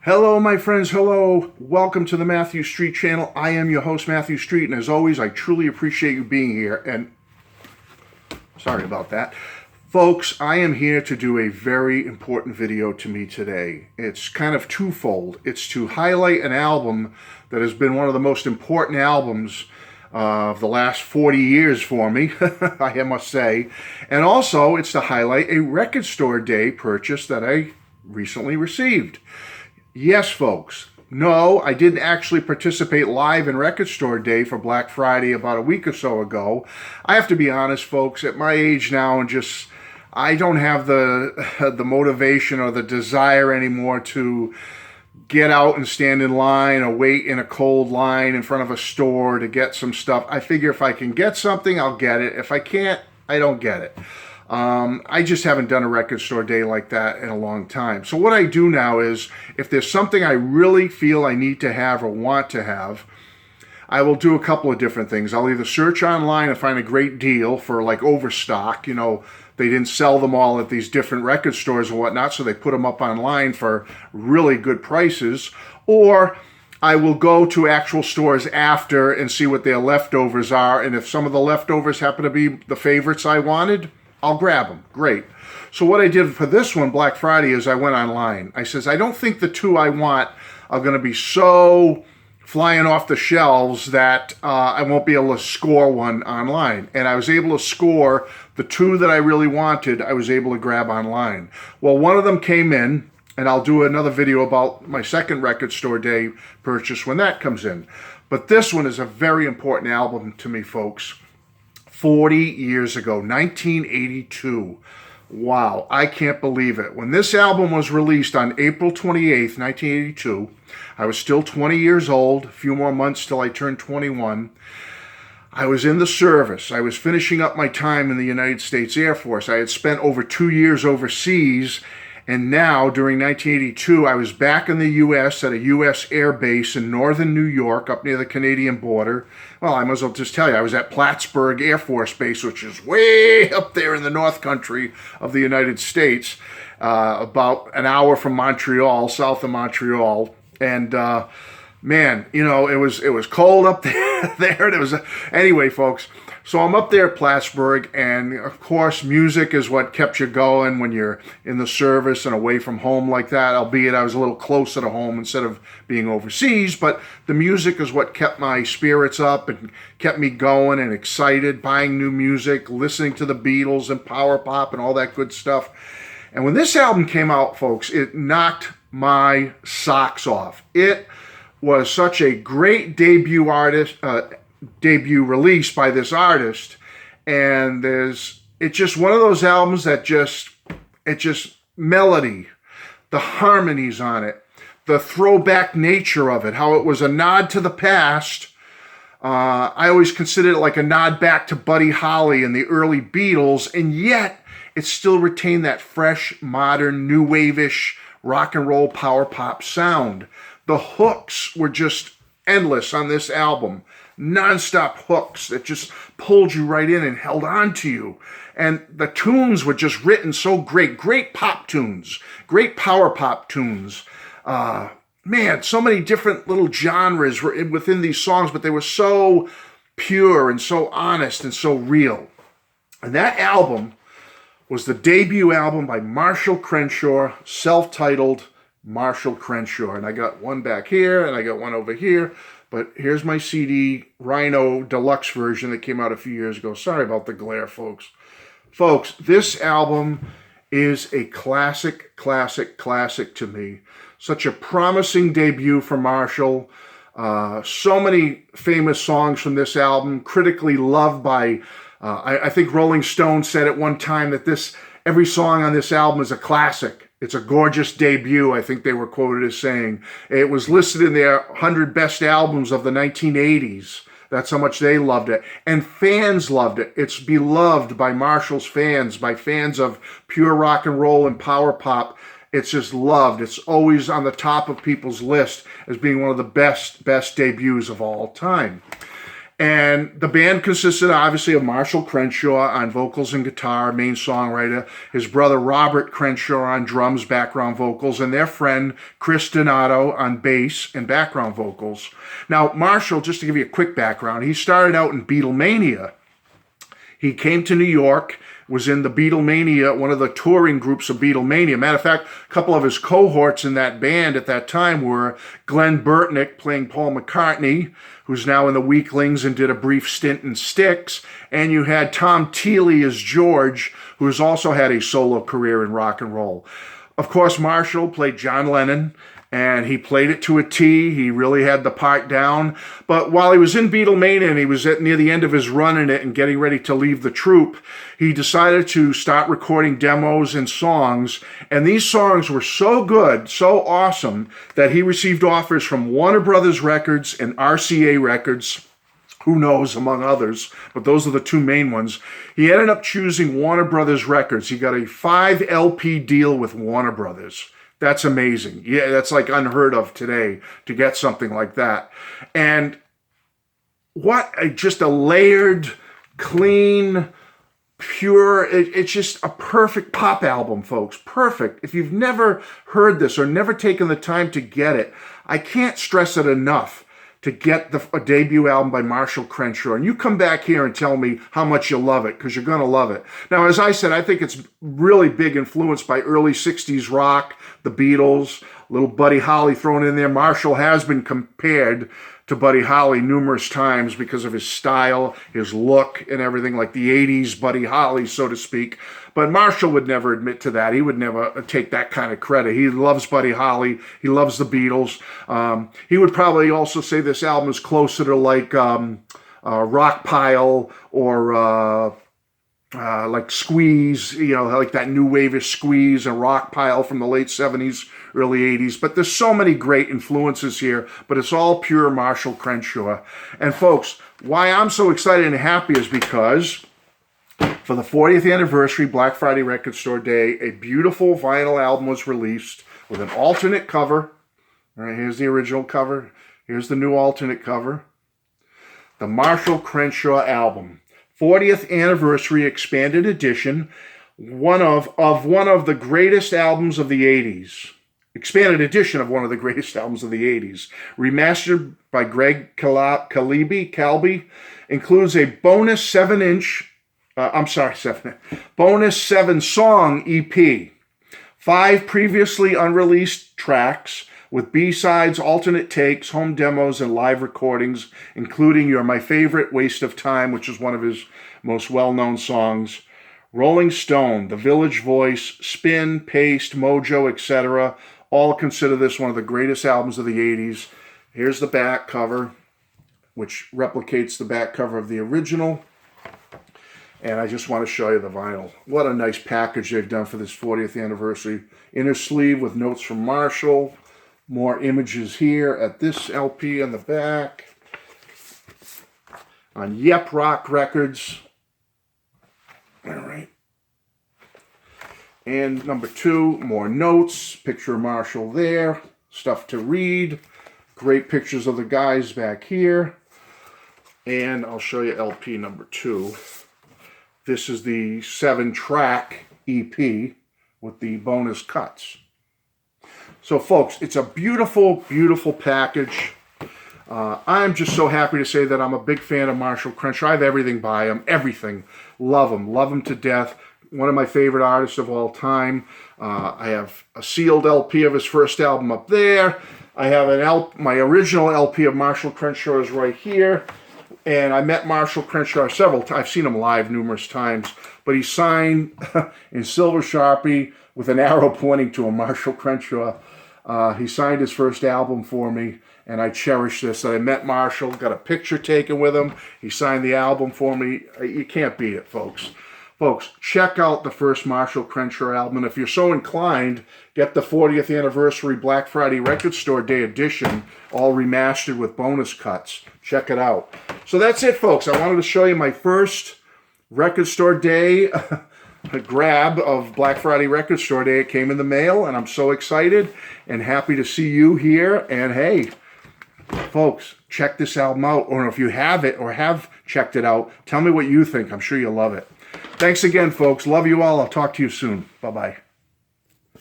Hello, my friends. Hello. Welcome to the Matthew Street channel. I am your host, Matthew Street, and as always, I truly appreciate you being here. And sorry about that. Folks, I am here to do a very important video to me today. It's kind of twofold. It's to highlight an album that has been one of the most important albums of the last 40 years for me, I must say. And also, it's to highlight a record store day purchase that I recently received. Yes, folks. No, I didn't actually participate live in Record Store Day for Black Friday about a week or so ago. I have to be honest, folks, at my age now, and just I don't have the motivation or the desire anymore to get out and stand in line or wait in a cold line in front of a store to get some stuff. I figure if I can get something, I'll get it. If I can't, I don't get it. I just haven't done a record store day like that in a long time. So what I do now is, if there's something I really feel I need to have or want to have, I will do a couple of different things. I'll either search online and find a great deal for like overstock. You know, they didn't sell them all at these different record stores and whatnot, so they put them up online for really good prices. Or I will go to actual stores after and see what their leftovers are. And if some of the leftovers happen to be the favorites I wanted, I'll grab them. Great. So what I did for this one, Black Friday, is I went online. I says, I don't think the two I want are going to be so flying off the shelves that I won't be able to score one online. And I was able to score the two that I really wanted. I was able to grab online. Well, one of them came in, and I'll do another video about my second record store day purchase when that comes in. But this one is a very important album to me, folks. 40 years ago, 1982. Wow, I can't believe it. When this album was released on April 28th, 1982, I was still 20 years old, a few more months till I turned 21. I was in the service. I was finishing up my time in the United States Air Force. I had spent over 2 years overseas, and now, during 1982, I was back in the U.S. at a U.S. air base in northern New York, up near the Canadian border. Well, I might as well just tell you, I was at Plattsburgh Air Force Base, which is way up there in the North Country of the United States, about an hour from Montreal, south of Montreal. And man, you know, it was cold up there. And it was anyway, folks. So I'm up there at Plattsburgh, and of course, music is what kept you going when you're in the service and away from home like that, albeit I was a little closer to home instead of being overseas, but the music is what kept my spirits up and kept me going and excited, buying new music, listening to the Beatles and power pop and all that good stuff. And when this album came out, folks, it knocked my socks off. It was such a great debut release by this artist, and it's just one of those albums that just melody, the harmonies on it, the throwback nature of it, how it was a nod to the past. I always considered it like a nod back to Buddy Holly and the early Beatles, and yet it still retained that fresh, modern, new wave-ish rock and roll power pop sound. The hooks were just endless on this album. Non-stop hooks that just pulled you right in and held on to you. And the tunes were just written so great. Great pop tunes. Great power pop tunes. Man, so many different little genres were within these songs, but they were so pure and so honest and so real. And that album was the debut album by Marshall Crenshaw, self-titled Marshall Crenshaw. And I got one back here, and I got one over here. But here's my CD, Rhino Deluxe version that came out a few years ago. Sorry about the glare, folks. Folks, this album is a classic, classic, classic to me. Such a promising debut for Marshall. So many famous songs from this album, critically loved by, I think Rolling Stone said at one time that every song on this album is a classic. It's a gorgeous debut, I think they were quoted as saying. It was listed in their 100 best albums of the 1980s. That's how much they loved it. And fans loved it. It's beloved by Marshall's fans, by fans of pure rock and roll and power pop. It's just loved. It's always on the top of people's list as being one of the best debuts of all time. And the band consisted obviously of Marshall Crenshaw on vocals and guitar, main songwriter, his brother Robert Crenshaw on drums, background vocals, and their friend Chris Donato on bass and background vocals. Now, Marshall, just to give you a quick background, he started out in Beatlemania. He came to New York, was in the Beatlemania, one of the touring groups of Beatlemania. Matter of fact, a couple of his cohorts in that band at that time were Glenn Burtnick playing Paul McCartney, who's now in the Weaklings and did a brief stint in Styx, and you had Tom Teely as George, who has also had a solo career in rock and roll. Of course, Marshall played John Lennon, and he played it to a T. He really had the part down. But while he was in Beatlemania and he was near the end of his run in it and getting ready to leave the troupe, he decided to start recording demos and songs. And these songs were so good, so awesome, that he received offers from Warner Brothers Records and RCA Records, who knows, among others, but those are the two main ones. He ended up choosing Warner Brothers Records. He got a 5 LP deal with Warner Brothers. That's amazing. Yeah, that's like unheard of today to get something like that. And just a layered, clean, pure, it's just a perfect pop album, folks. Perfect. If you've never heard this or never taken the time to get it, I can't stress it enough to get a debut album by Marshall Crenshaw. And you come back here and tell me how much you love it, because you're going to love it. Now, as I said, I think it's really big influenced by early 60s rock, the Beatles, little Buddy Holly thrown in there. Marshall has been compared to Buddy Holly numerous times because of his style, his look, and everything, like the 80s Buddy Holly, so to speak. But Marshall would never admit to that. He would never take that kind of credit. He loves Buddy Holly. He loves the Beatles. He would probably also say this album is closer to like Rockpile or like Squeeze, like that new wave-ish Squeeze and Rockpile from the late 70s, early 80s. But there's so many great influences here, but it's all pure Marshall Crenshaw. And folks, why I'm so excited and happy is because for the 40th anniversary Black Friday Record Store Day, a beautiful vinyl album was released with an alternate cover. All right, here's the original cover. Here's the new alternate cover. The Marshall Crenshaw album. 40th anniversary expanded edition, one of the greatest albums of the 80s. Expanded edition of one of the greatest albums of the 80s. Remastered by Greg Calby, includes a bonus 7-song EP. 5 previously unreleased tracks with B-sides, alternate takes, home demos, and live recordings, including You're My Favorite, Waste of Time, which is one of his most well-known songs, Rolling Stone, The Village Voice, Spin, Paste, Mojo, etc. All consider this one of the greatest albums of the 80s. Here's the back cover, which replicates the back cover of the original. And I just want to show you the vinyl. What a nice package they've done for this 40th anniversary. Inner sleeve with notes from Marshall. More images here at this LP on the back. On Yep Rock Records. All right. And number 2, more notes. Picture of Marshall there. Stuff to read. Great pictures of the guys back here. And I'll show you LP number 2. This is the 7-track EP with the bonus cuts. So, folks, it's a beautiful, beautiful package. I'm just so happy to say that I'm a big fan of Marshall Crenshaw. I have everything by him, everything. Love him to death. One of my favorite artists of all time. I have a sealed LP of his first album up there. I have my original LP of Marshall Crenshaw is right here. And I met Marshall Crenshaw several times. I've seen him live numerous times. But he signed in silver Sharpie with an arrow pointing to a Marshall Crenshaw. He signed his first album for me, and I cherish this. I met Marshall, got a picture taken with him. He signed the album for me. You can't beat it, folks. Folks, check out the first Marshall Crenshaw album. And if you're so inclined, get the 40th anniversary Black Friday Record Store Day edition, all remastered with bonus cuts. Check it out. So that's it, folks. I wanted to show you my first Record Store Day a grab of Black Friday Record Store Day. It came in the mail, and I'm so excited and happy to see you here. And hey, Folks, check this album out, or if you have it or have checked it out, tell me what you think. I'm sure you'll love it. Thanks again, folks. Love you all. I'll talk to you soon. Bye-bye.